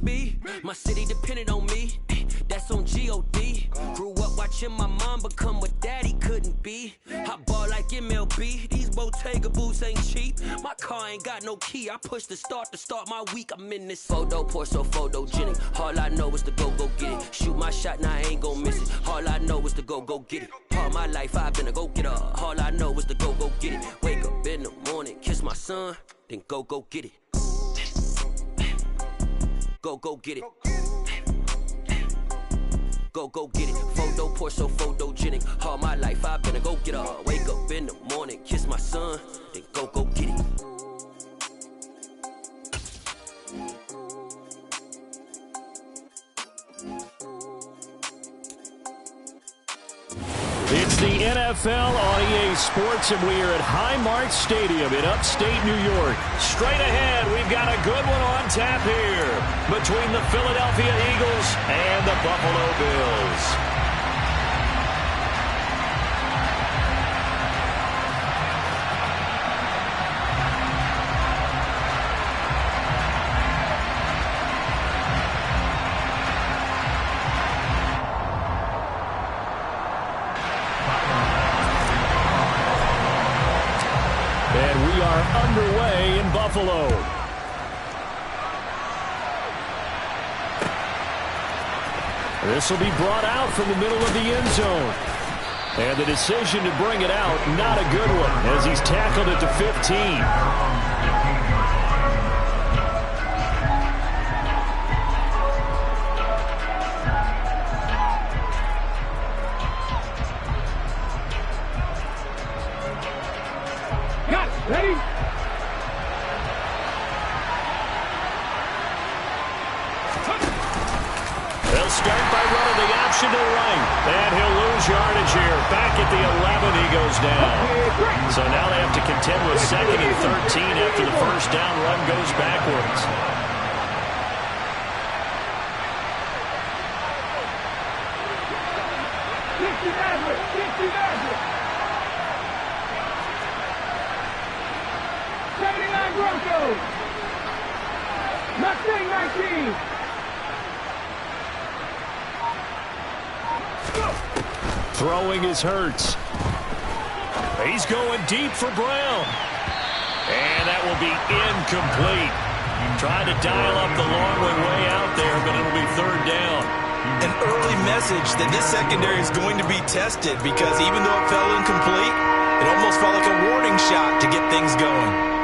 be. My city depended on me. That's on G.O.D. Grew up watching my mom become what daddy couldn't be. I ball like MLB. These Bottega boots ain't cheap. My car ain't got no key. I push the start to start my week. I'm in this photo, pour so photogenic. All I know is to go get it. Shoot my shot, now I ain't gon' miss it. All I know is to go get it. All my life I've been a go-getter. All I know is to go get it. Wake up in the morning, kiss my son, then go get it. Go get it. Go get it. Photo pour so photogenic. All my life I've been a go-getter. Wake up in the morning, kiss my son, then go get it. It's the NFL on EA Sports, and we are at Highmark Stadium in upstate New York. Straight ahead, we've got a good one on tap here between the Philadelphia Eagles and the Buffalo Bills. Underway in Buffalo. This will be brought out from the middle of the end zone. And the decision to bring it out, not a good one, as he's tackled at the 15. Ready? They'll start by running the option to the right. And he'll lose yardage here. Back at the 11, he goes down. So now they have to contend with 2nd and 13 after the first down run goes backwards. Throwing is Hurts. He's going deep for Brown. And that will be incomplete. Trying to dial up the long way out there, but it'll be 3rd down. An early message that this secondary is going to be tested, because even though it fell incomplete, it almost felt like a warning shot to get things going.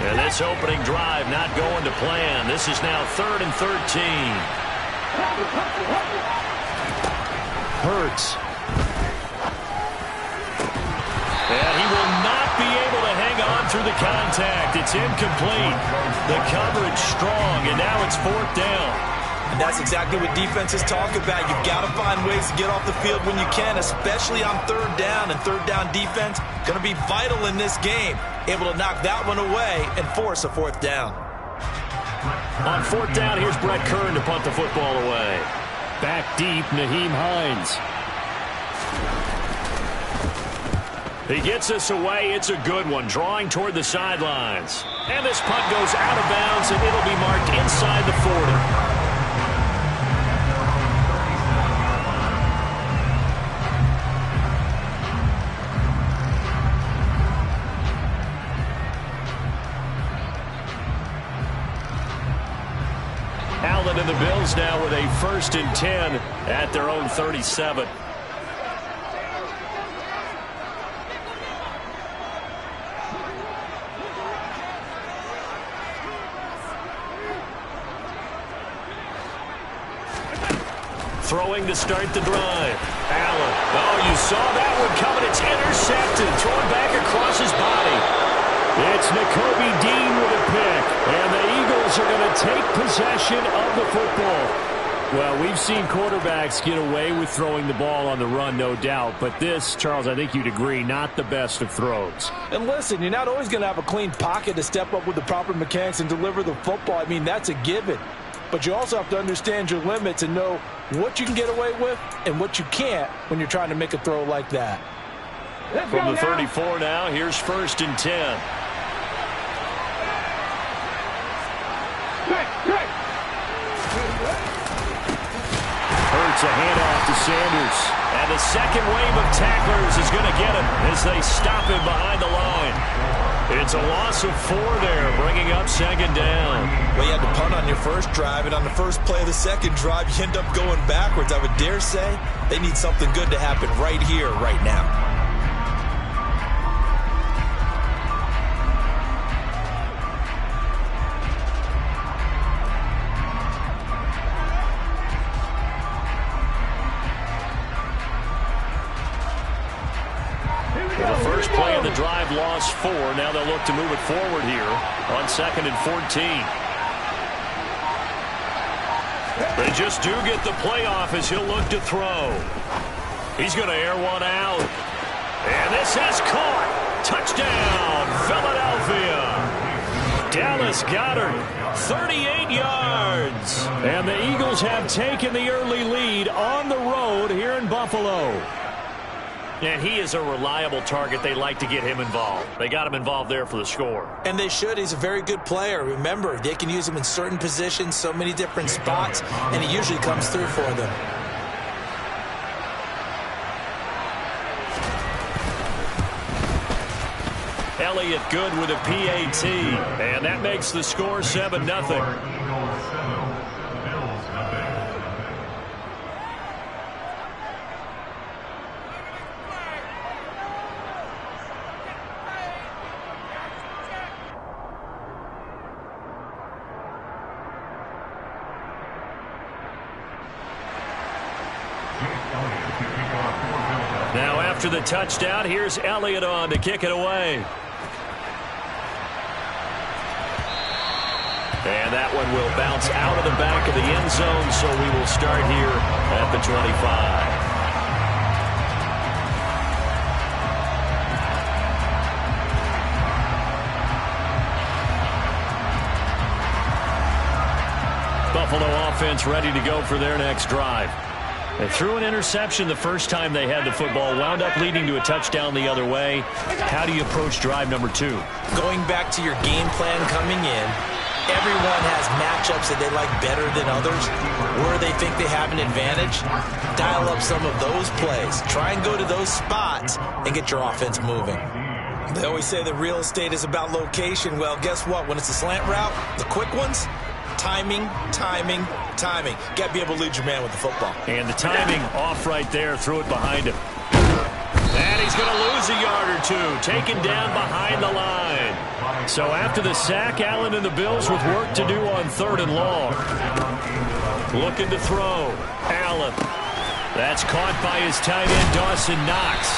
And this opening drive not going to plan. This is now 3rd and 13. Hurts. And he will not be able to hang on through the contact. It's incomplete. The coverage strong, and now it's 4th down. And that's exactly what defenses talk about. You've got to find ways to get off the field when you can, especially on 3rd down. And 3rd down defense going to be vital in this game. Able to knock that one away and force a 4th down. On 4th down, here's Brett Kern to punt the football away. Back deep, Nyheim Hines. He gets us away. It's a good one, drawing toward the sidelines. And this punt goes out of bounds, and it'll be marked inside the 40. Allen and the Bills now with a 1st and 10 at their own 37. Throwing to start the drive. Allen. Oh, you saw that one coming. It's intercepted. Thrown back across his body. It's Nakobe Dean with a pick. And the Eagles are going to take possession of the football. Well, we've seen quarterbacks get away with throwing the ball on the run, no doubt. But this, Charles, I think you'd agree, not the best of throws. And listen, you're not always going to have a clean pocket to step up with the proper mechanics and deliver the football. I mean, that's a given. but you also have to understand your limits and know what you can get away with and what you can't when you're trying to make a throw like that. From the 34 now, here's 1st and 10. Hurts a handoff to Sanders. And the second wave of tacklers is going to get him as they stop him behind the line. It's a loss of 4 there, bringing up 2nd down. Well, you had to punt on your first drive, and on the first play of the second drive, you end up going backwards. I would dare say they need something good to happen right here, right now. The first play of the drive lost 4. Now they'll look to move it forward here on 2nd and 14. They just do get the playoff as he'll look to throw. He's going to air one out. And this is caught. Touchdown, Philadelphia. Dallas Goedert, 38 yards. And the Eagles have taken the early lead on the road here in Buffalo. And he is a reliable target. They like to get him involved. They got him involved there for the score. And they should. He's a very good player. Remember, they can use him in certain positions, so many different spots, and he usually comes through for them. Elliott good with a PAT. And that makes the score 7-0. Now after the touchdown, here's Elliott on to kick it away. And that one will bounce out of the back of the end zone, so we will start here at the 25. Buffalo offense ready to go for their next drive. They threw an interception the first time they had the football, wound up leading to a touchdown the other way. How do you approach drive number 2? Going back to your game plan coming in, everyone has matchups that they like better than others, where they think they have an advantage. Dial up some of those plays. Try and go to those spots and get your offense moving. They always say that real estate is about location. Well, guess what? When it's a slant route, the quick ones, timing, timing, timing. Got to be able to lead your man with the football. And the timing off right there. Threw it behind him. And he's going to lose a yard or 2. Taken down behind the line. So after the sack, Allen and the Bills with work to do on 3rd and long. Looking to throw. Allen. That's caught by his tight end, Dawson Knox.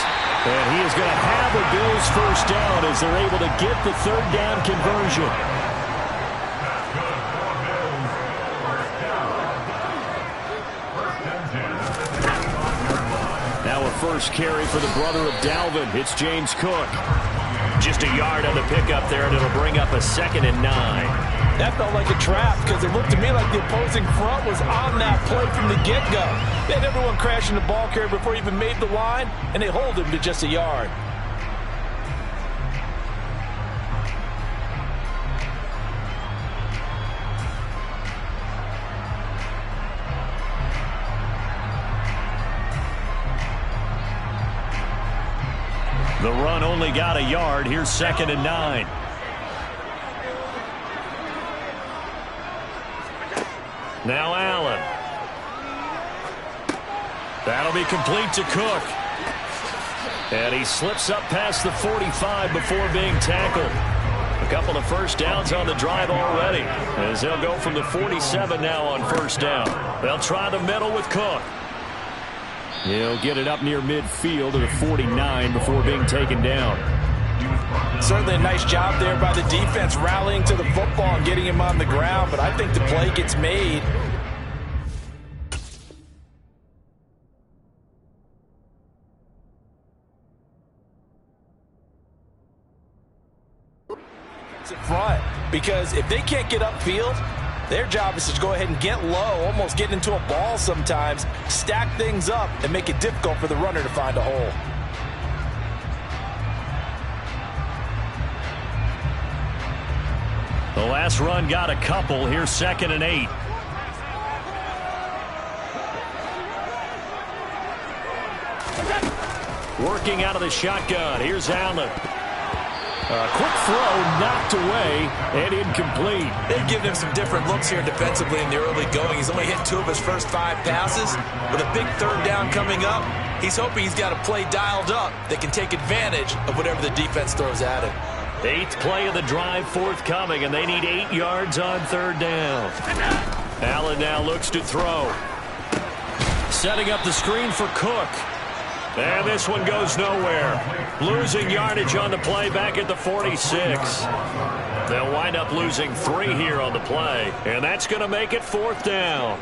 And he is going to have the Bills first down as they're able to get the 3rd down conversion. First carry for the brother of Dalvin. It's James Cook. Just a yard on the pickup there, and it'll bring up a 2nd and 9. That felt like a trap because it looked to me like the opposing front was on that play from the get-go. They had everyone crashing the ball carrier before he even made the line, and they hold him to just a yard. The run only got a yard. Here's 2nd and 9. Now Allen. That'll be complete to Cook. And he slips up past the 45 before being tackled. A couple of first downs on the drive already, as they'll go from the 47 now on first down. They'll try the middle with Cook. He'll get it up near midfield to the 49 before being taken down. Certainly a nice job there by the defense rallying to the football and getting him on the ground, but I think the play gets made. Front, because if they can't get upfield, Their job is to go ahead and get low, almost get into a ball sometimes, stack things up, and make it difficult for the runner to find a hole. The last run got a couple. Here's 2nd and 8. Working out of the shotgun. Here's Allen. A quick throw knocked away and incomplete. They've given him some different looks here defensively in the early going. He's only hit 2 of his first 5 passes. With a big 3rd down coming up, he's hoping he's got a play dialed up that can take advantage of whatever the defense throws at him. 8th play of the drive forthcoming, and they need 8 yards on 3rd down. Allen now looks to throw. Setting up the screen for Cook. And this one goes nowhere. Losing yardage on the play back at the 46. They'll wind up losing 3 here on the play, and that's going to make it 4th down.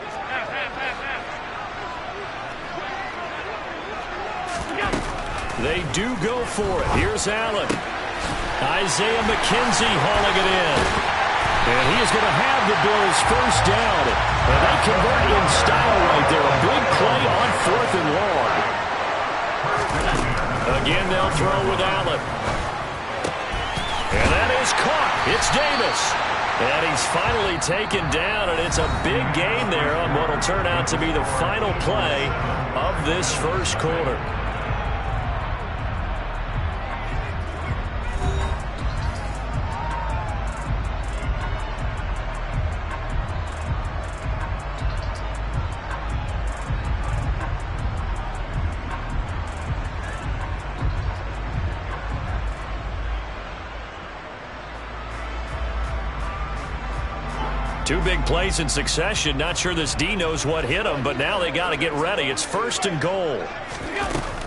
They do go for it. Here's Allen. Isaiah McKenzie hauling it in. And he is going to have the Bills' first down. And they convert in style right there. A big play on 4th and long. Again, they'll throw with Allen. And that is caught. It's Davis. And he's finally taken down, and it's a big gain there on what will turn out to be the final play of this first quarter. Two big plays in succession. Not sure this D knows what hit him, but now they got to get ready. It's 1st and goal.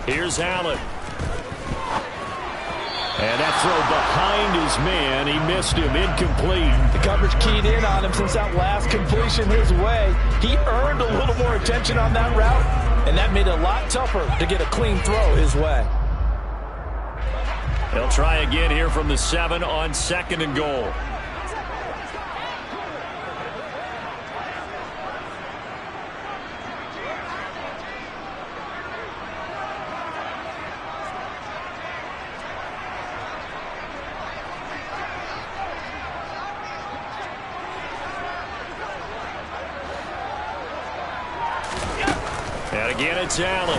Here's Allen. And that throw behind his man. He missed him. Incomplete. The coverage keyed in on him since that last completion his way. He earned a little more attention on that route, and that made it a lot tougher to get a clean throw his way. They'll try again here from the 7 on 2nd and goal. And again, it's Allen.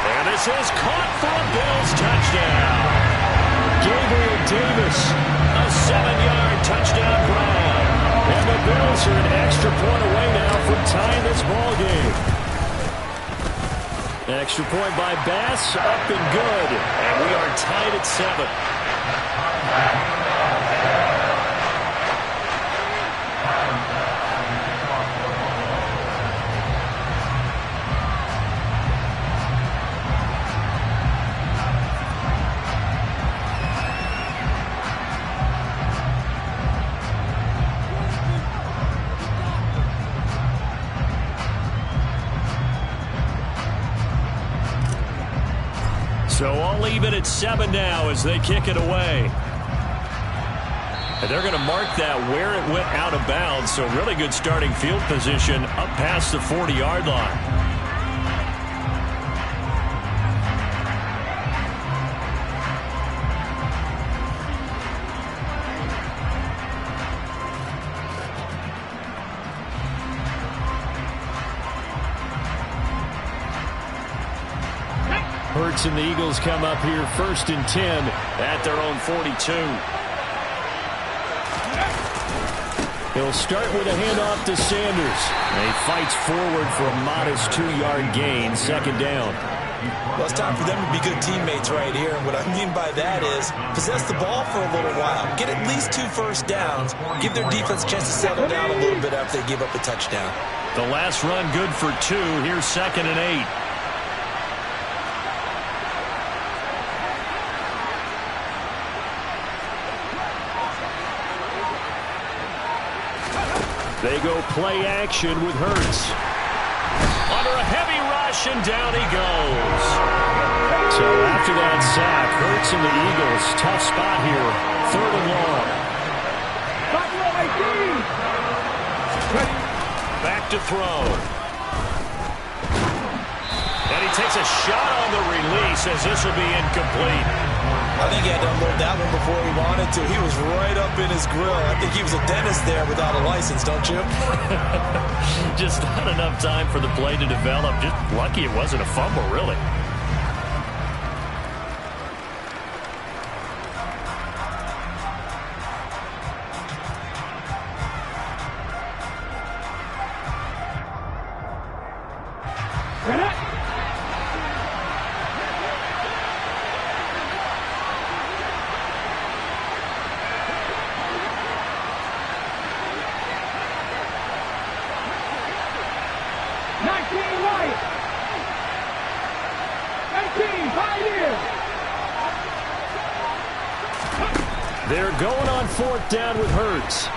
And this is caught for a Bills touchdown. Gabriel Davis, a 7-yard touchdown grab. And the Bills are an extra point away now from tying this ball game. Extra point by Bass, up and good. And we are tied at 7. So all even at 7 now as they kick it away. And they're going to mark that where it went out of bounds. So really good starting field position up past the 40-yard line. Hurts and the Eagles come up here 1st and 10 at their own 42. He'll start with a handoff to Sanders. And he fights forward for a modest 2-yard gain, 2nd down. Well, it's time for them to be good teammates right here. And what I mean by that is possess the ball for a little while. Get at least 2 first downs. Give their defense a chance to settle down a little bit after they give up a touchdown. The last run good for 2. Here's 2nd and 8. They go play action with Hurts. Under a heavy rush, and down he goes. So after that sack, Hurts and the Eagles, tough spot here, 3rd and long. Back to throw. And he takes a shot on the release as this will be incomplete. I think he had to unload that one before he wanted to. He was right up in his grill. I think he was a dentist there without a license, don't you? Just not enough time for the play to develop. Just lucky it wasn't a fumble, really. They're going on fourth down with Hurts.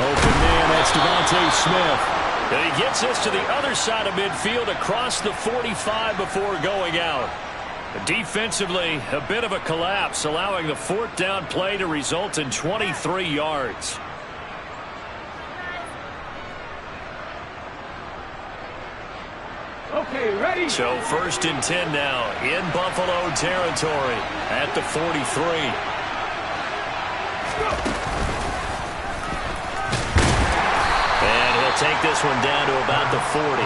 Open man, that's Devontae Smith. And he gets us to the other side of midfield across the 45 before going out. Defensively, a bit of a collapse, allowing the fourth down play to result in 23 yards. Okay, ready? So first and 10 now in Buffalo territory at the 43. And he'll take this one down to about the 40.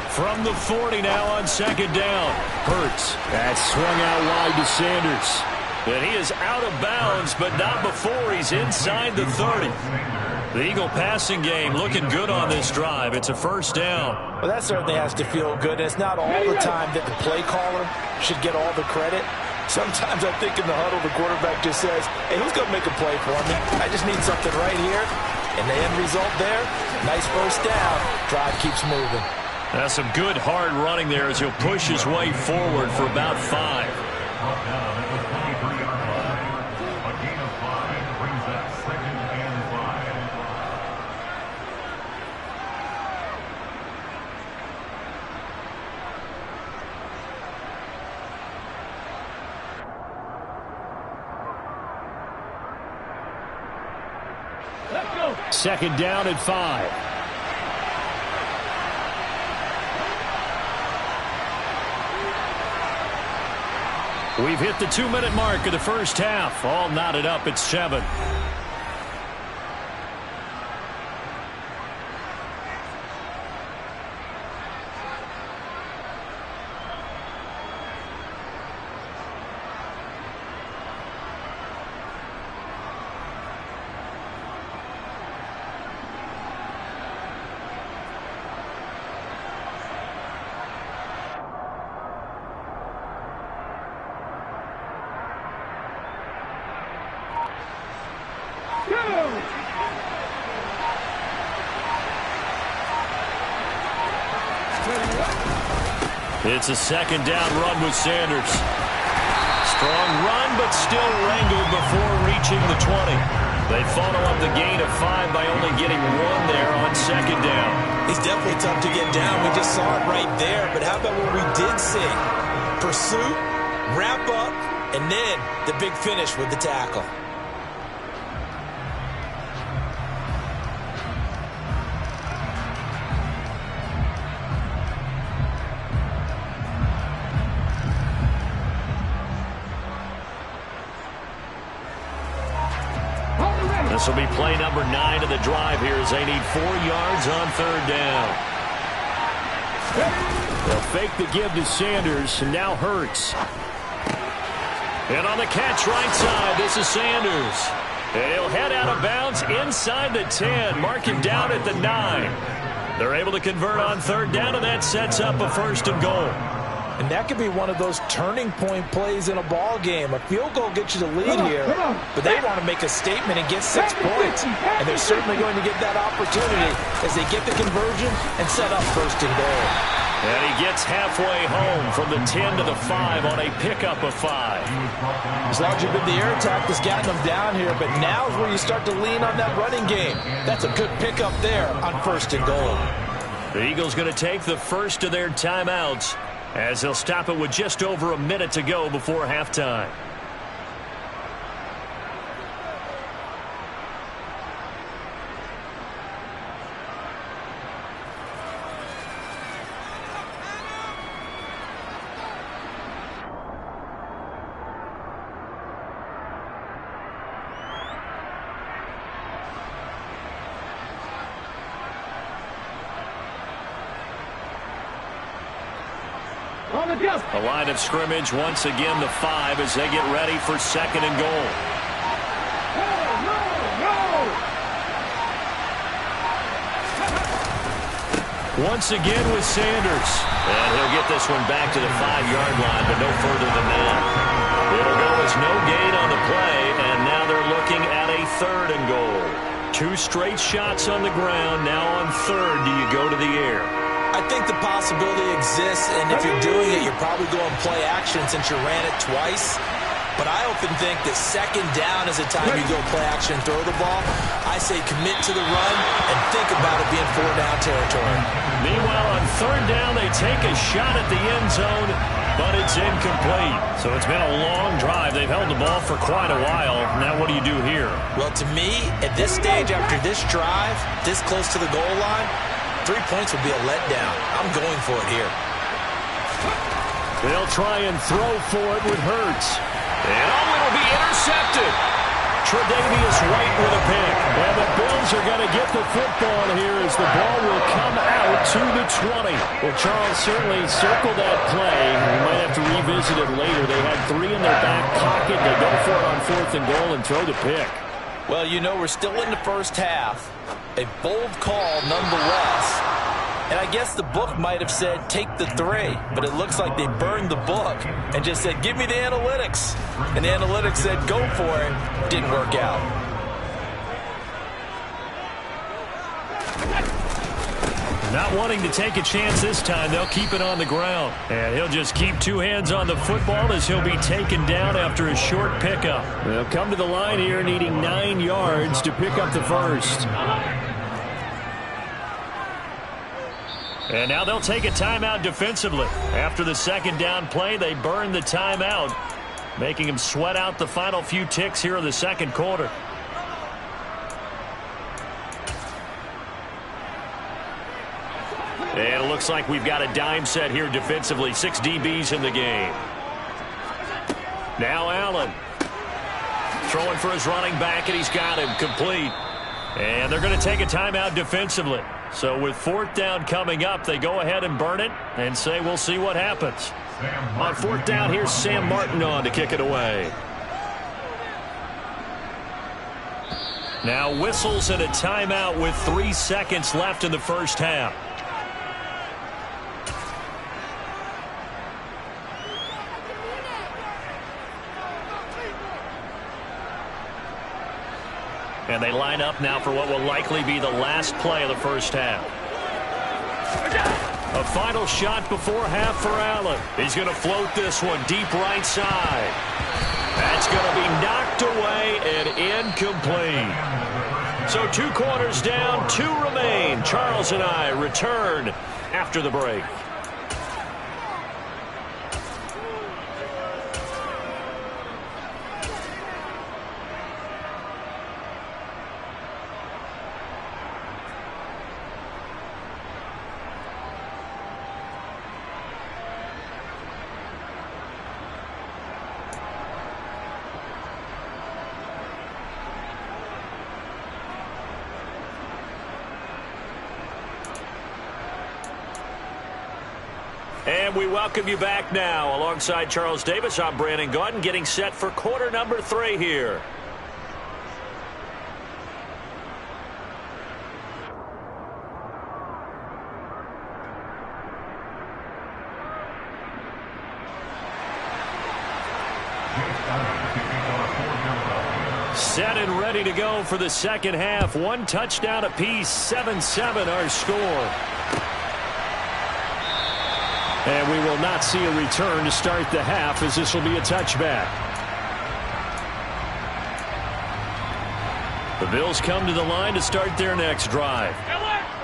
From the 40 now on second down. Hurts. That swung out wide to Sanders. And he is out of bounds, but not before he's inside the 30. The Eagle passing game looking good on this drive. It's a first down. Well, that certainly has to feel good. It's not all the time that the play caller should get all the credit. Sometimes I think in the huddle, the quarterback just says, hey, who's going to make a play for me? I just need something right here. And the end result there, nice first down. Drive keeps moving. That's some good hard running there as he'll push his way forward for about 5. Second down and 5. We've hit the 2-minute mark of the first half. All knotted up at 7. It's a second down run with Sanders. Strong run, but still wrangled before reaching the 20. They follow up the gain of 5 by only getting 1 there on second down. He's definitely tough to get down. We just saw it right there. But how about what we did see? Pursuit, wrap up, and then the big finish with the tackle. This will be play number 9 of the drive here as they need 4 yards on third down. They'll fake the give to Sanders, and now Hurts. And on the catch right side, this is Sanders. And he'll head out of bounds inside the 10. Mark him down at the 9. They're able to convert on third down, and that sets up a first and goal. And that could be one of those turning point plays in a ball game. A field goal gets you the lead here, but they want to make a statement and get 6 points. And they're certainly going to get that opportunity as they get the conversion and set up first and goal. And he gets halfway home from the 10 to the 5 on a pickup of 5. As long as you've been the air attack that's gotten them down here, but now is where you start to lean on that running game. That's a good pickup there on first and goal. The Eagles going to take the first of their timeouts as they'll stop it with just over a minute to go before halftime. The line of scrimmage once again the 5 as they get ready for second and goal. Once again with Sanders. And he'll get this one back to the 5-yard line, but no further than that. It'll go as no gain on the play, and now they're looking at a third and goal. 2 straight shots on the ground. Now on third, do you go to the air? I think the possibility exists, and if you're doing it, you're probably going play action since you ran it twice. But I often think that second down is a time you go play action and throw the ball. I say commit to the run and think about it being 4-down territory. Meanwhile, on third down, they take a shot at the end zone, but it's incomplete. So it's been a long drive. They've held the ball for quite a while. Now what do you do here? Well, to me, at this stage, after this drive, this close to the goal line, 3 points would be a letdown. I'm going for it here. They'll try and throw for it with Hurts. And it'll be intercepted. Tre'Davious White with a pick. And the Bills are going to get the football here as the ball will come out to the 20. Well, Charles, certainly circle that play. We might have to revisit it later. They had 3 in their back pocket. They go for it on 4th and goal and throw the pick. Well, you know, we're still in the first half. A bold call nonetheless. And I guess the book might have said take the 3, but it looks like they burned the book and just said give me the analytics. And the analytics said go for it. Didn't work out. Not wanting to take a chance this time, they'll keep it on the ground. And he'll just keep 2 hands on the football as he'll be taken down after a short pickup. They'll come to the line here needing 9 yards to pick up the first. And now they'll take a timeout defensively. After the second down play, they burn the timeout, making them sweat out the final few ticks here in the second quarter. And it looks like we've got a dime set here defensively. 6 DBs in the game. Now Allen. Throwing for his running back, and he's got him complete. And they're going to take a timeout defensively. So with 4th down coming up, they go ahead and burn it and say we'll see what happens. On 4th down, here's Sam Martin on to kick it away. Now whistles and a timeout with 3 seconds left in the first half. And they line up now for what will likely be the last play of the first half. A final shot before half for Allen. He's going to float this one deep right side. That's going to be knocked away and incomplete. So 2 quarters down, 2 remain. Charles and I return after the break. And we welcome you back now. Alongside Charles Davis, I'm Brandon Gaudin, getting set for quarter number 3 here. Set and ready to go for the second half. 1 touchdown apiece, 7-7 our score. And we will not see a return to start the half, as this will be a touchback. The Bills come to the line to start their next drive.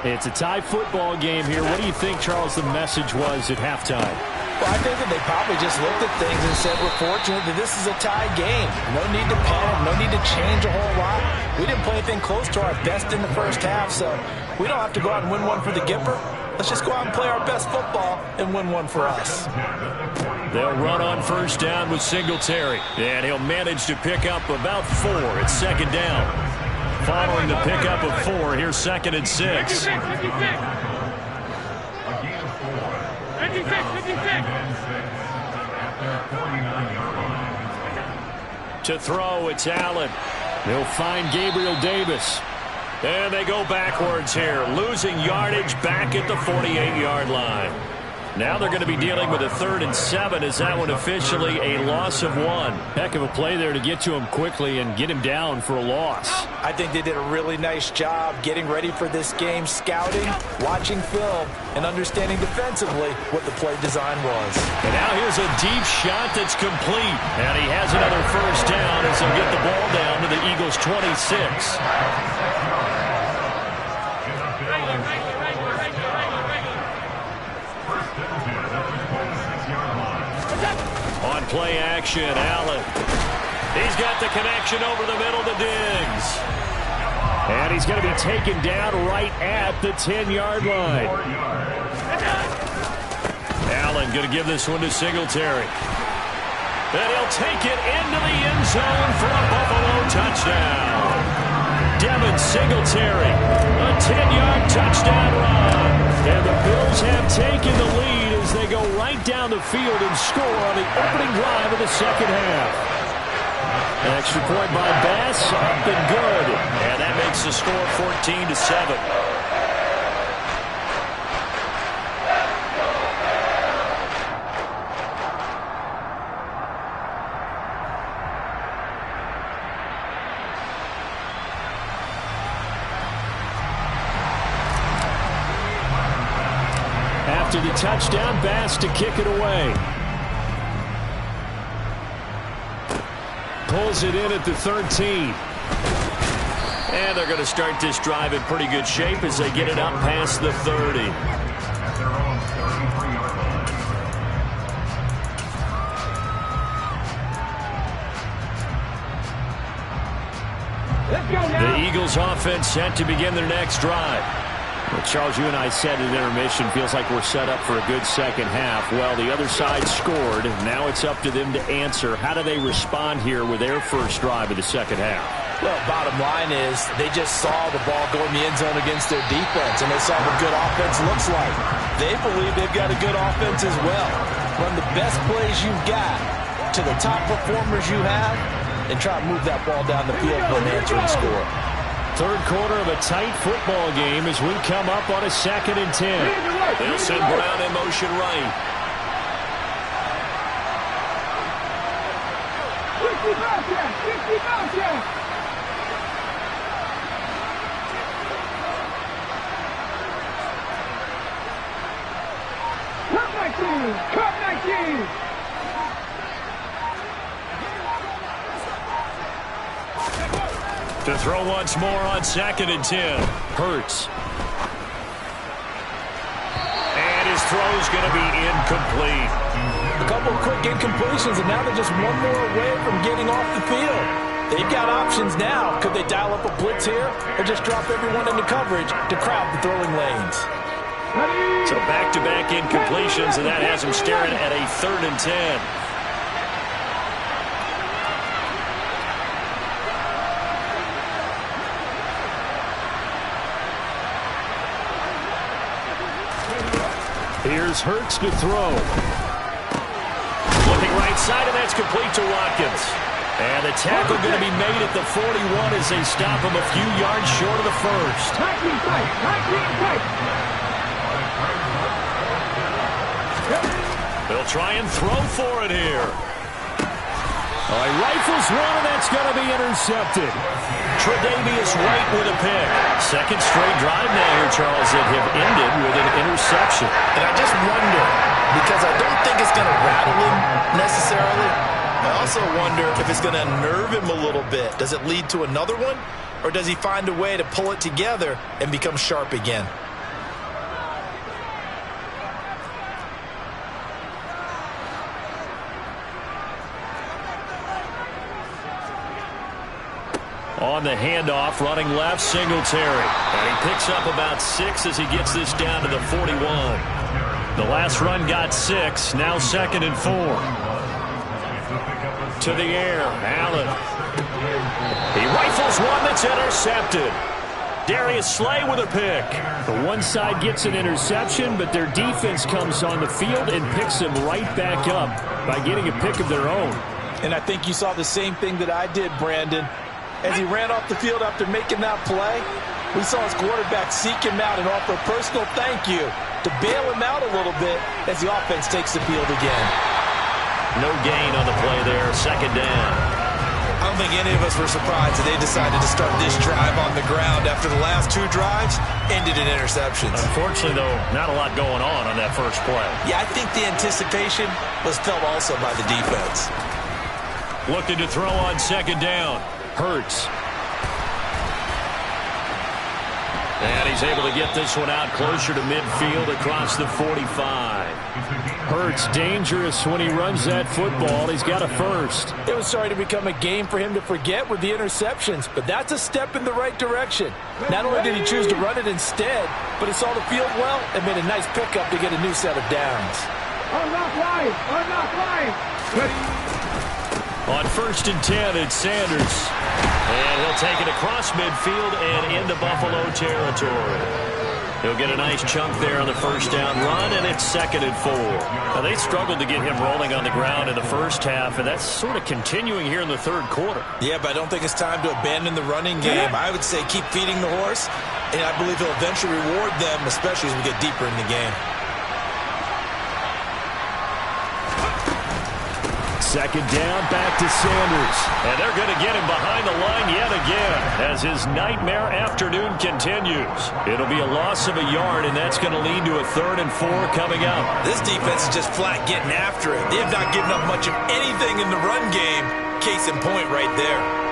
It's a tie football game here. What do you think, Charles, the message was at halftime? Well, I think that they probably just looked at things and said, we're fortunate that this is a tie game. No need to panic, no need to change a whole lot. We didn't play anything close to our best in the first half, so we don't have to go out and win one for the Gipper. Let's just go out and play our best football and win one for us. They'll run on first down with Singletary, and he'll manage to pick up about 4 at second down. Following the pickup of 4, here's 2nd and 6. To throw, it's Allen. They'll find Gabriel Davis. And they go backwards here, losing yardage back at the 48-yard line. Now they're going to be dealing with a 3rd and 7. Is that one officially a loss of 1? Heck of a play there to get to him quickly and get him down for a loss. I think they did a really nice job getting ready for this game, scouting, watching film, and understanding defensively what the play design was. And now here's a deep shot that's complete. And he has another first down as they'll get the ball down to the Eagles' 26. On play action, Allen. He's got the connection over the middle to Diggs. And he's going to be taken down right at the 10-yard line. Allen going to give this one to Singletary. And he'll take it into the end zone for a Buffalo touchdown. Devin Singletary, a 10-yard touchdown run. And the Bills have taken the lead as they go right down the field and score on the opening drive of the second half. An extra point by Bass, up and good. And that makes the score 14-7. After the touchdown, Bass to kick it away. Pulls it in at the 13. And they're going to start this drive in pretty good shape as they get it up past the 30. The Eagles offense set to begin their next drive. Well, Charles, you and I said at intermission, feels like we're set up for a good second half. Well, the other side scored. Now it's up to them to answer. How do they respond here with their first drive of the second half? Well, bottom line is they just saw the ball go in the end zone against their defense, and they saw what good offense looks like. They believe they've got a good offense as well. Run the best plays you've got to the top performers you have, and try to move that ball down the field for an answering score. Third quarter of a tight football game as we come up on a 2nd and 10. They'll send Brown in motion right. Cut 19! To throw once more on 2nd and 10. Hurts. And his throw's going to be incomplete. A couple of quick incompletions, and now they're just one more away from getting off the field. They've got options now. Could they dial up a blitz here or just drop everyone into coverage to crowd the throwing lanes? So back-to-back incompletions, and that has them staring at a 3rd and 10. Here's Hurts to throw. Looking right side, and that's complete to Watkins. And the tackle going to be made at the 41 as they stop him a few yards short of the first. They'll try and throw for it here. Oh, he rifles one, and that's going to be intercepted. Tre'Davious White with a pick. Second straight drive now here, Charles, that have ended with an interception. And I just wonder, because I don't think it's going to rattle him necessarily, I also wonder if it's going to nerve him a little bit. Does it lead to another one, or does he find a way to pull it together and become sharp again? On the handoff, running left, Singletary. And he picks up about 6 as he gets this down to the 41. The last run got 6, now 2nd and 4. To the air, Allen. He rifles one that's intercepted. Darius Slay with a pick. The one side gets an interception, but their defense comes on the field and picks them right back up by getting a pick of their own. And I think you saw the same thing that I did, Brandon. As he ran off the field after making that play, we saw his quarterback seek him out and offer a personal thank you to bail him out a little bit as the offense takes the field again. No gain on the play there, 2nd down. I don't think any of us were surprised that they decided to start this drive on the ground after the last 2 drives ended in interceptions. Unfortunately, though, not a lot going on that first play. Yeah, I think the anticipation was felt also by the defense. Looking to throw on 2nd down. Hurts. And he's able to get this one out closer to midfield across the 45. Hurts dangerous when he runs that football. He's got a first. It was starting to become a game for him to forget with the interceptions, but that's a step in the right direction. Not only did he choose to run it instead, but he saw the field well and made a nice pickup to get a new set of downs. On 1st and 10, it's Sanders. And he'll take it across midfield and into Buffalo territory. He'll get a nice chunk there on the 1st down run, and it's 2nd and 4. Now, they struggled to get him rolling on the ground in the first half, and that's sort of continuing here in the 3rd quarter. Yeah, but I don't think it's time to abandon the running game. I would say keep feeding the horse, and I believe he'll eventually reward them, especially as we get deeper in the game. 2nd down, back to Sanders. And they're going to get him behind the line yet again as his nightmare afternoon continues. It'll be a loss of a yard, and that's going to lead to a 3rd and 4 coming up. This defense is just flat getting after it. They have not given up much of anything in the run game. Case in point right there.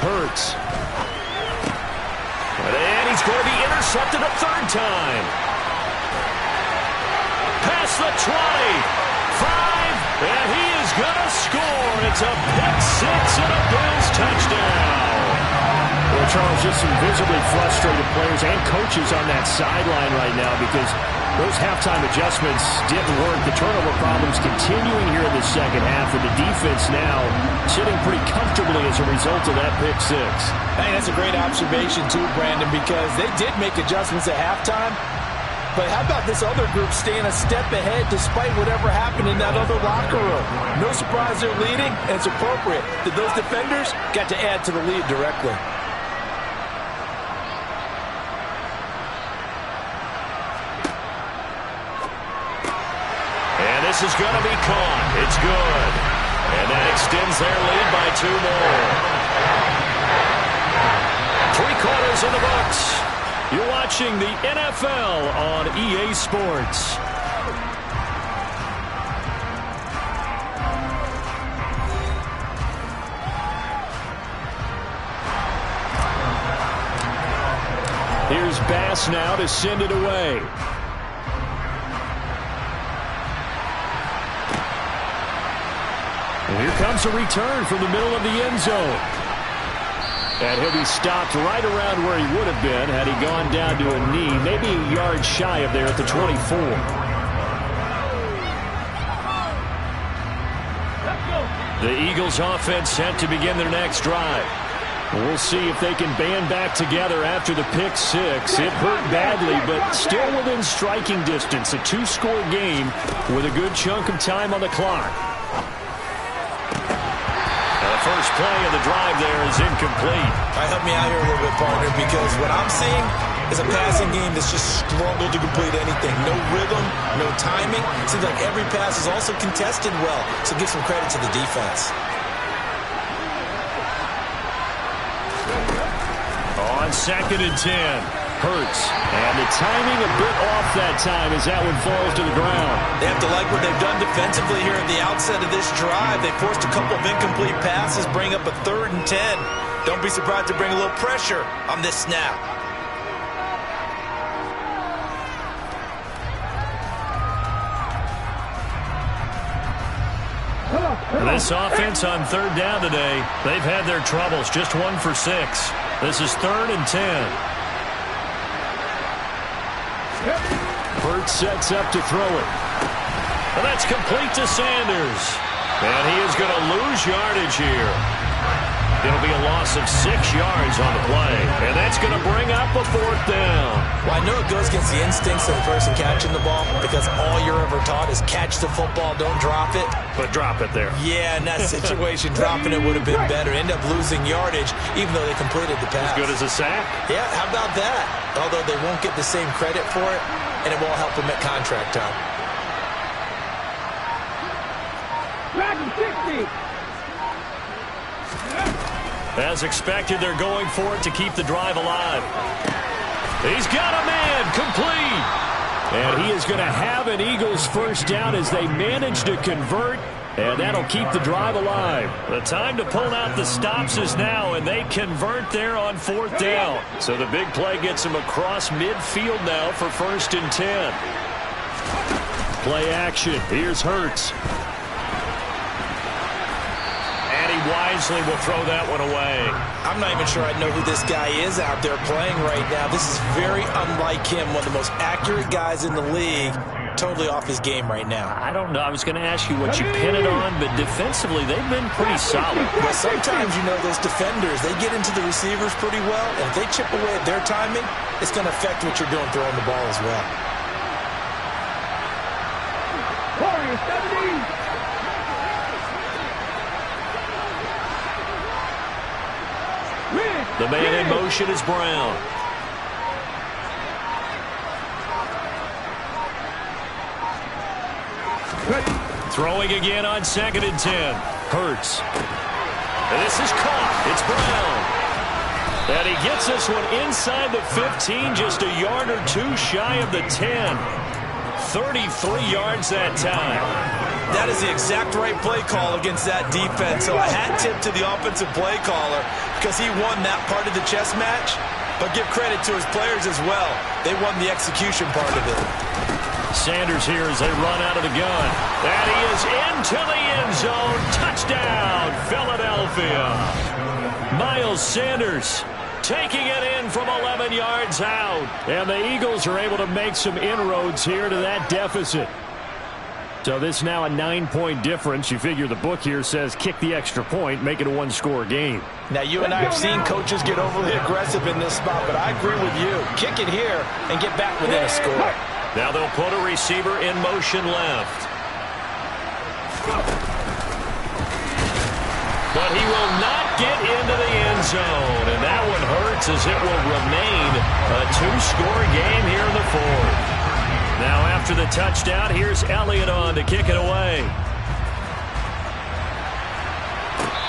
Hurts. And he's going to be intercepted a 3rd time. Past the 20. 5. And he is going to score. It's a pick 6 and a Bills touchdown. Well, Charles, just some visibly frustrated players and coaches on that sideline right now because those halftime adjustments didn't work. The turnover problems continuing here in the 2nd half, and the defense now sitting pretty comfortably as a result of that pick 6. I think that's a great observation too, Brandon, because they did make adjustments at halftime. But how about this other group staying a step ahead despite whatever happened in that other locker room? No surprise they're leading, and it's appropriate that those defenders got to add to the lead directly. This is going to be caught. It's good. And that extends their lead by 2 more. 3 quarters in the books. You're watching the NFL on EA Sports. Here's Bass now to send it away. And here comes a return from the middle of the end zone. And he'll be stopped right around where he would have been had he gone down to a knee, maybe a yard shy of there at the 24. The Eagles offense set to begin their next drive. We'll see if they can band back together after the pick 6. It hurt badly, but still within striking distance. A 2-score game with a good chunk of time on the clock. First play of the drive there is incomplete. Help me out here a little bit, partner, because what I'm seeing is a passing game that's just struggled to complete anything. No rhythm, no timing. It seems like every pass is also contested well, so give some credit to the defense. On 2nd and 10, Hurts. And the timing a bit off that time as that one falls to the ground. They have to like what they've done defensively here at the outset of this drive. They forced a couple of incomplete passes, bring up a 3rd and 10. Don't be surprised to bring a little pressure on this snap. This offense on third down today, they've had their troubles. Just 1 for 6. This is 3rd and 10. Burt sets up to throw it. And that's complete to Sanders. And he is going to lose yardage here. It'll be a loss of 6 yards on the play. And that's going to bring up a 4th down. Well, I know it goes against the instincts of the person catching the ball because all you're ever taught is catch the football, don't drop it. But drop it there. Yeah, in that situation, dropping it would have been better. End up losing yardage even though they completed the pass. As good as a sack? Yeah, how about that? Although they won't get the same credit for it, and it won't help them at contract time. As expected, they're going for it to keep the drive alive. He's got a man, complete. And he is going to have an Eagles first down as they manage to convert, and that'll keep the drive alive. The time to pull out the stops is now, and they convert there on 4th down. So the big play gets them across midfield now for 1st and 10. Play action. Here's Hurts. Wisely will throw that one away. I'm not even sure I know who this guy is out there playing right now. This is very unlike him, one of the most accurate guys in the league. Totally off his game right now. I don't know. I was going to ask you what you pin it on, but defensively they've been pretty solid. But sometimes, you know, those defenders, they get into the receivers pretty well, and if they chip away at their timing, it's going to affect what you're doing throwing the ball as well. Warriors 17. The man in motion is Brown. Throwing again on 2nd and 10. Hurts. And this is caught. It's Brown. And he gets this one inside the 15, just a yard or 2 shy of the 10. 33 yards that time. That is the exact right play call against that defense. So a hat tip to the offensive play caller because he won that part of the chess match. But give credit to his players as well. They won the execution part of it. Sanders here as they run out of the gun. And he is into the end zone. Touchdown, Philadelphia. Miles Sanders taking it in from 11 yards out. And the Eagles are able to make some inroads here to that deficit. So this now a 9-point difference. You figure the book here says kick the extra point, make it a 1-score game. Now, you and I have seen coaches get overly aggressive in this spot, but I agree with you. Kick it here and get back within a score. Now they'll put a receiver in motion left. But he will not get into the end zone. And that one hurts as it will remain a 2-score game here in the 4th. Now after the touchdown, here's Elliott on to kick it away.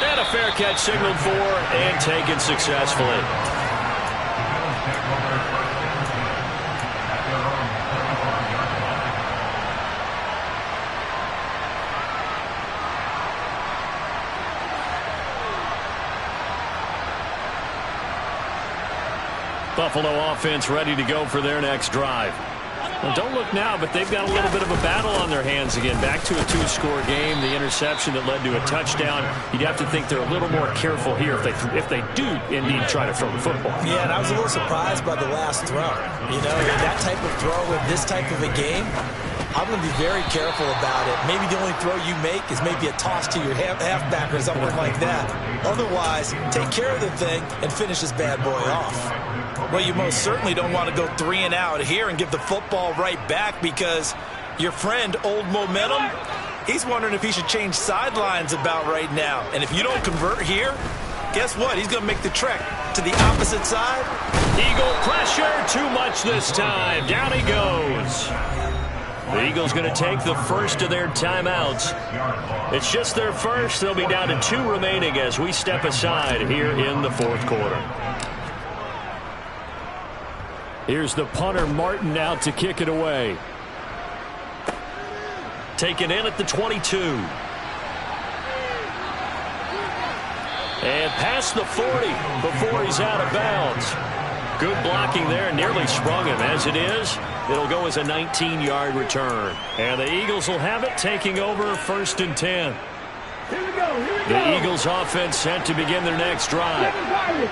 And a fair catch signaled for and taken successfully. Buffalo offense ready to go for their next drive. Well, don't look now, but they've got a little bit of a battle on their hands again. Back to a 2-score game. The interception that led to a touchdown. You'd have to think they're a little more careful here if they do indeed try to throw the football. Yeah, and I was a little surprised by the last throw. You know, that type of throw in this type of a game, I'm going to be very careful about it. Maybe the only throw you make is maybe a toss to your halfback or something like that. Otherwise, take care of the thing and finish this bad boy off. Well, you most certainly don't want to go 3 and out here and give the football right back because your friend, Old Momentum, he's wondering if he should change sidelines about right now. And if you don't convert here, guess what? He's going to make the trek to the opposite side. Eagle pressure, too much this time. Down he goes. The Eagles going to take the first of their timeouts. It's just their first. They'll be down to 2 remaining as we step aside here in the 4th quarter. Here's the punter, Martin, out to kick it away. Taken in at the 22. And past the 40 before he's out of bounds. Good blocking there, nearly sprung him. As it is, it'll go as a 19-yard return. And the Eagles will have it, taking over 1st and 10. The Eagles offense set to begin their next drive.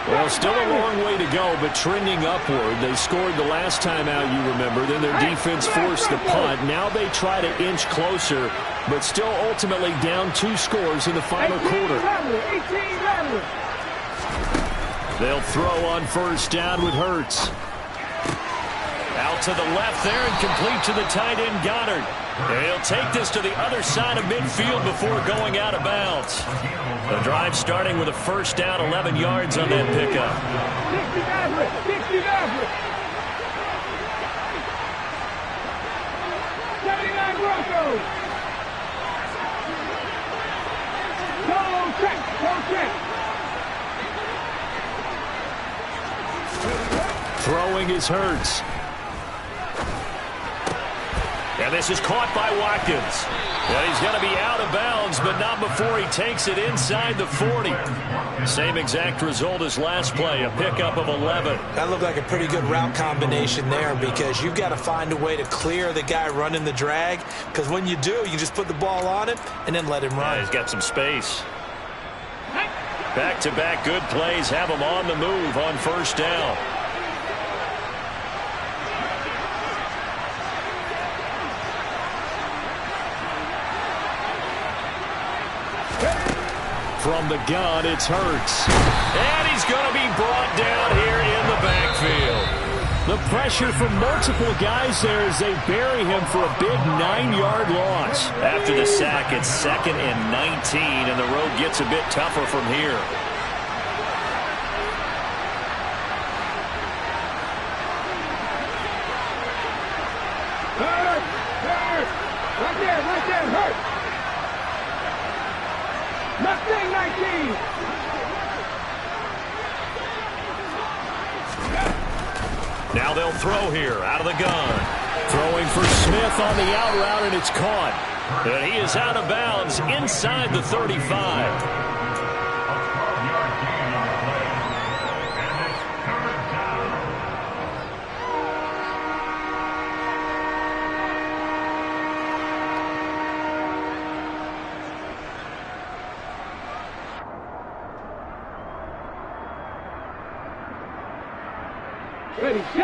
Well, still a long way to go, but trending upward. They scored the last time out, you remember. Then their defense forced the punt. Now they try to inch closer, but still ultimately down 2 scores in the final quarter. They'll throw on 1st down with Hurts. Out to the left there and complete to the tight end Goddard. And he'll take this to the other side of midfield before going out of bounds. The drive starting with a 1st down, 11 yards on that pickup. 79 Broncos. Throwing is Hurts. And this is caught by Watkins. And he's going to be out of bounds, but not before he takes it inside the 40. Same exact result as last play, a pickup of 11. That looked like a pretty good route combination there, because you've got to find a way to clear the guy running the drag, because when you do, you just put the ball on him and then let him run. Yeah, he's got some space. Back-to-back good plays have him on the move on 1st down. From the gun, it's Hurts. And he's going to be brought down here in the backfield. The pressure from multiple guys there as they bury him for a big 9-yard loss. After the sack, it's 2nd and 19, and the road gets a bit tougher from here. Right there, Hurt. Mustang 19. Now they'll throw here out of the gun. Throwing for Smith on the out route, and it's caught. And he is out of bounds inside the 35.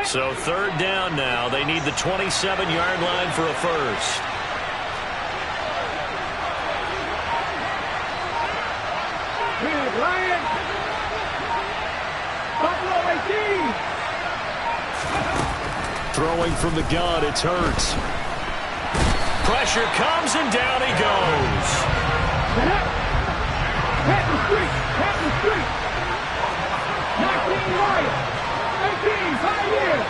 So 3rd down now. They need the 27-yard line for a first. Big Lion. Buffalo 18. Throwing from the gun, it's Hurts. Pressure comes, and down he goes. Pat the street. 19 Lions. 18, 5 years.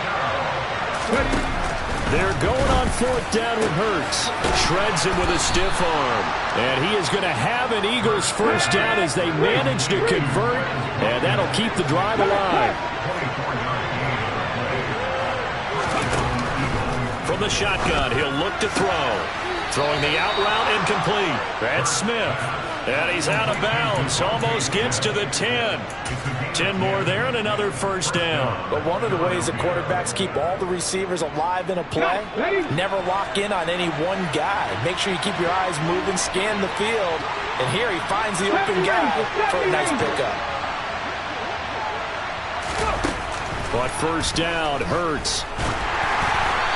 They're going on 4th down with Hurts. Shreds him with a stiff arm. And he is going to have an Eagles 1st down as they manage to convert. And that'll keep the drive alive. From the shotgun, he'll look to throw. Throwing the out route, incomplete. That's Smith. And he's out of bounds. Almost gets to the 10. 10 more there and another 1st down. But one of the ways that quarterbacks keep all the receivers alive in a play, never lock in on any one guy. Make sure you keep your eyes moving, scan the field. And here he finds the open guy for a nice pickup. But 1st down, Hurts.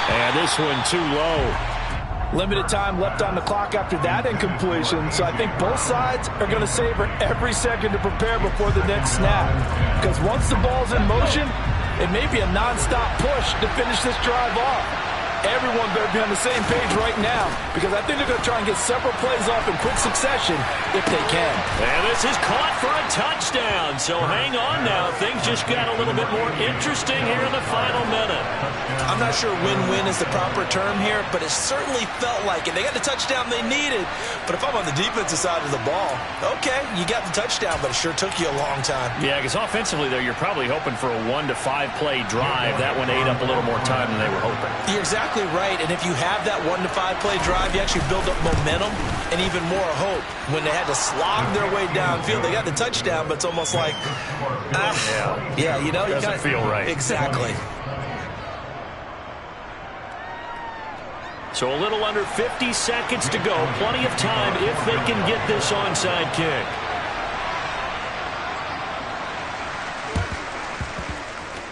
And this one too low. Limited time left on the clock after that incompletion, so I think both sides are going to savor every second to prepare before the next snap. Because once the ball's in motion, it may be a non-stop push to finish this drive off. Everyone better be on the same page right now, because I think they're going to try and get several plays off in quick succession if they can. And this is caught for a touchdown, so hang on now. Things just got a little bit more interesting here in the final minute. I'm not sure win-win is the proper term here, but it certainly felt like it. They got the touchdown they needed, but if I'm on the defensive side of the ball, okay, you got the touchdown, but it sure took you a long time. Yeah, because offensively, though, you're probably hoping for a 1 to 5 play drive. That one ate up a little more time than they were hoping. You're exactly right, and if you have that 1 to 5 play drive, you actually build up momentum. and even more hope when they had to slog their way downfield. They got the touchdown, but it's almost like, yeah, you know, doesn't feel right. Exactly. So a little under 50 seconds to go. Plenty of time if they can get this onside kick.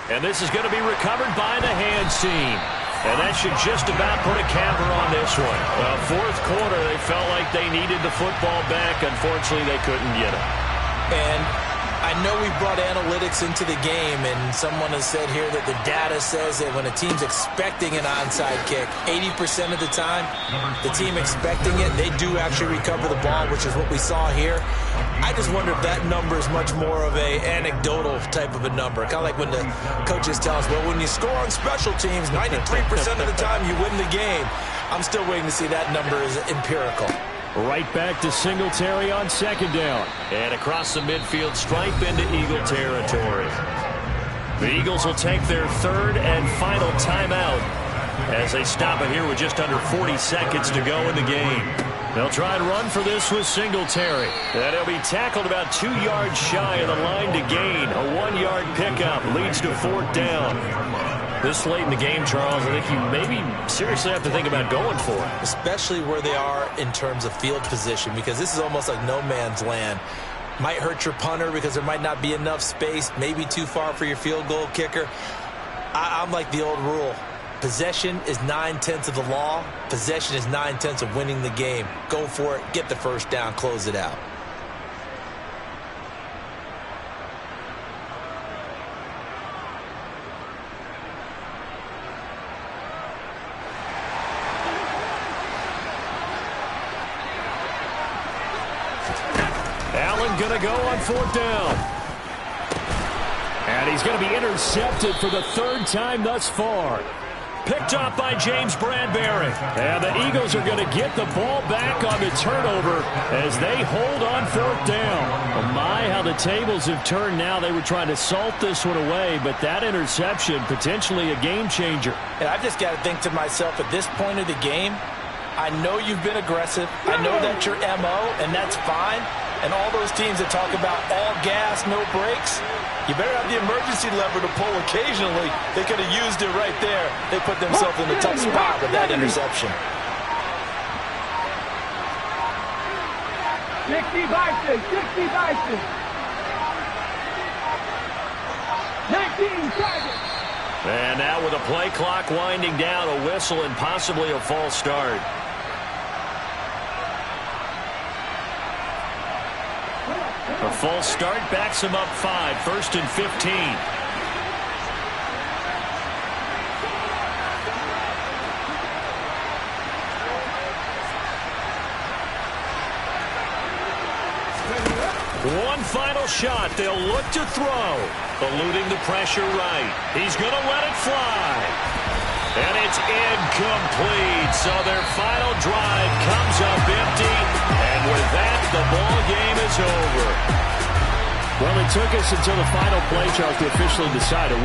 And this is going to be recovered by the hands team. And that should just about put a capper on this one. Fourth quarter, they felt like they needed the football back. Unfortunately, they couldn't get it. And I know we brought analytics into the game, and someone has said here that the data says that when a team's expecting an onside kick, 80% of the time, the team expecting it, they do actually recover the ball, which is what we saw here. I just wonder if that number is much more of a anecdotal type of a number. Kind of like when the coaches tell us, well, when you score on special teams, 93% of the time you win the game. I'm still waiting to see that number is empirical. Right back to Singletary on second down. And across the midfield stripe into Eagle territory. The Eagles will take their third and final timeout as they stop it here with just under 40 seconds to go in the game. They'll try and run for this with Singletary. And he'll be tackled about 2 yards shy of the line to gain. A 1-yard pickup leads to fourth down. This late in the game, Charles, I think you maybe seriously have to think about going for it. Especially where they are in terms of field position, because this is almost like no man's land. Might hurt your punter because there might not be enough space, maybe too far for your field goal kicker. I'm like the old rule. Possession is 9/10 of the law. Possession is 9/10 of winning the game. Go for it. Get the first down. Close it out. Allen going to go on fourth down. And he's going to be intercepted for the third time thus far. Picked up by James Bradbury. And the Eagles are going to get the ball back on the turnover as they hold on fourth down. Oh my, how the tables have turned now. They were trying to salt this one away, but that interception, potentially a game changer. And I've just got to think to myself, at this point of the game, I know you've been aggressive. I know that's your MO, and that's fine. And all those teams that talk about all gas, no brakes, you better have the emergency lever to pull occasionally. They could have used it right there. They put themselves in a tough spot with that interception. 60 Bison, 60 Bison. 19 targets. And now with a play clock winding down, a whistle and possibly a false start. A false start backs him up 5, first and 15. One final shot. They'll look to throw. Eluding the pressure right. He's going to let it fly. And it's incomplete. So their final drive comes up empty. And with that, the ball game is over. Well, it took us until the final play, Charles, to officially decide a winner.